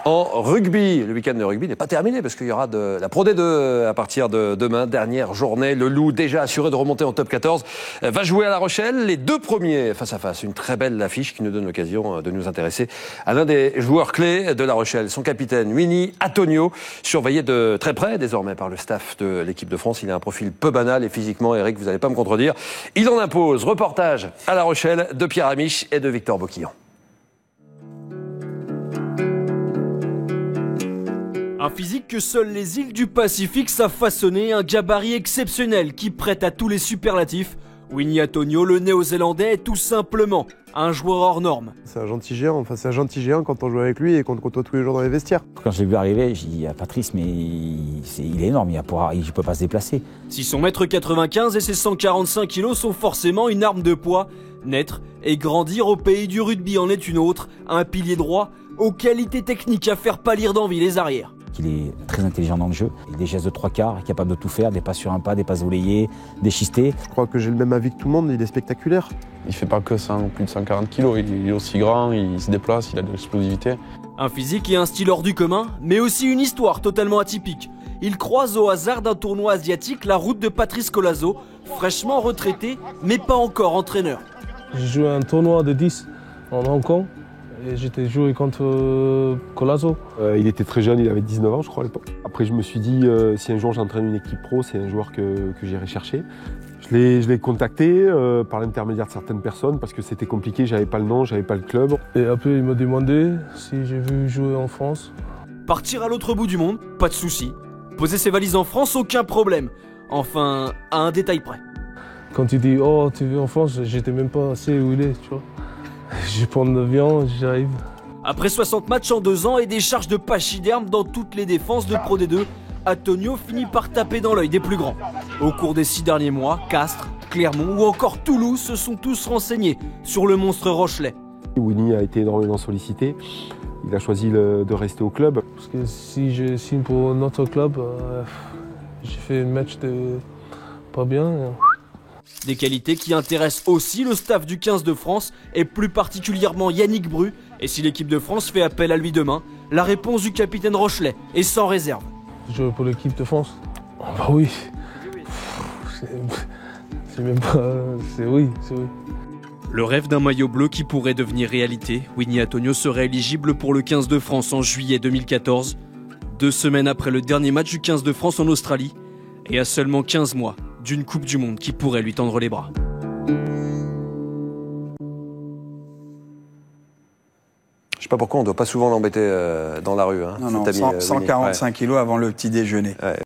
En rugby, le week-end de rugby n'est pas terminé parce qu'il y aura de la Pro D2 à partir de demain. Dernière journée, le Loup, déjà assuré de remonter en top 14, va jouer à La Rochelle. Les deux premiers face à face. Une très belle affiche qui nous donne l'occasion de nous intéresser à l'un des joueurs clés de La Rochelle, son capitaine Winnie Antonio, surveillé de très près désormais par le staff de l'équipe de France. Il a un profil peu banal et physiquement, Eric, vous n'allez pas me contredire, il en impose. Reportage à La Rochelle de Pierre Amiche et de Victor Boquillon. Un physique que seules les îles du Pacifique savent façonner, un gabarit exceptionnel qui prête à tous les superlatifs. Winnie Antonio, le néo-zélandais, est tout simplement un joueur hors norme. C'est un gentil géant, quand on joue avec lui et qu'on le côtoie tous les jours dans les vestiaires. Quand je l'ai vu arriver, j'ai dit à Patrice, mais il est énorme, il ne peut pas se déplacer. Si son mètre 95 et ses 145 kilos sont forcément une arme de poids, naître et grandir au pays du rugby en est une autre, un pilier droit aux qualités techniques à faire pâlir d'envie les arrières. Il est très intelligent dans le jeu, il a des gestes de trois quarts, capable de tout faire, des passes sur un pas, des passes volleyées, des chistés. Je crois que j'ai le même avis que tout le monde, il est spectaculaire. Il fait pas que plus de 140 kilos, il est aussi grand, il se déplace, il a de l'explosivité. Un physique et un style hors du commun, mais aussi une histoire totalement atypique. Il croise au hasard d'un tournoi asiatique la route de Patrice Colazo, fraîchement retraité, mais pas encore entraîneur. J'ai joué un tournoi de 10 en Hong Kong. Et j'étais joué contre Colazo. Il était très jeune, il avait 19 ans je crois à l'époque. Après je me suis dit, si un jour j'entraîne une équipe pro, c'est un joueur que j'irai chercher. Je l'ai contacté par l'intermédiaire de certaines personnes parce que c'était compliqué, j'avais pas le nom, j'avais pas le club. Et après il m'a demandé si j'ai vu jouer en France. Partir à l'autre bout du monde, pas de souci. Poser ses valises en France, aucun problème. Enfin, à un détail près. Quand il dit « Oh, tu veux en France ?» j'étais même pas assez où il est, tu vois. Je prends l'avion, j'arrive. Après 60 matchs en 2 ans et des charges de pachyderme dans toutes les défenses de Pro D2, Antonio finit par taper dans l'œil des plus grands. Au cours des 6 derniers mois, Castres, Clermont ou encore Toulouse se sont tous renseignés sur le monstre rochelais. Winnie a été énormément sollicité. Il a choisi de rester au club. Parce que si je signe pour notre club, j'ai fait un match de pas bien. Des qualités qui intéressent aussi le staff du 15 de France et plus particulièrement Yannick Bru. Et si l'équipe de France fait appel à lui demain, la réponse du capitaine Rochelais est sans réserve. Jouer pour l'équipe de France? Oh bah oui. C'est même pas... C'est oui. Le rêve d'un maillot bleu qui pourrait devenir réalité, Winnie Antonio serait éligible pour le 15 de France en juillet 2014, 2 semaines après le dernier match du 15 de France en Australie, et à seulement 15 mois d'une Coupe du Monde qui pourrait lui tendre les bras. Je sais pas pourquoi on ne doit pas souvent l'embêter dans la rue. Hein, non, 145 kilos avant le petit déjeuner. Ouais.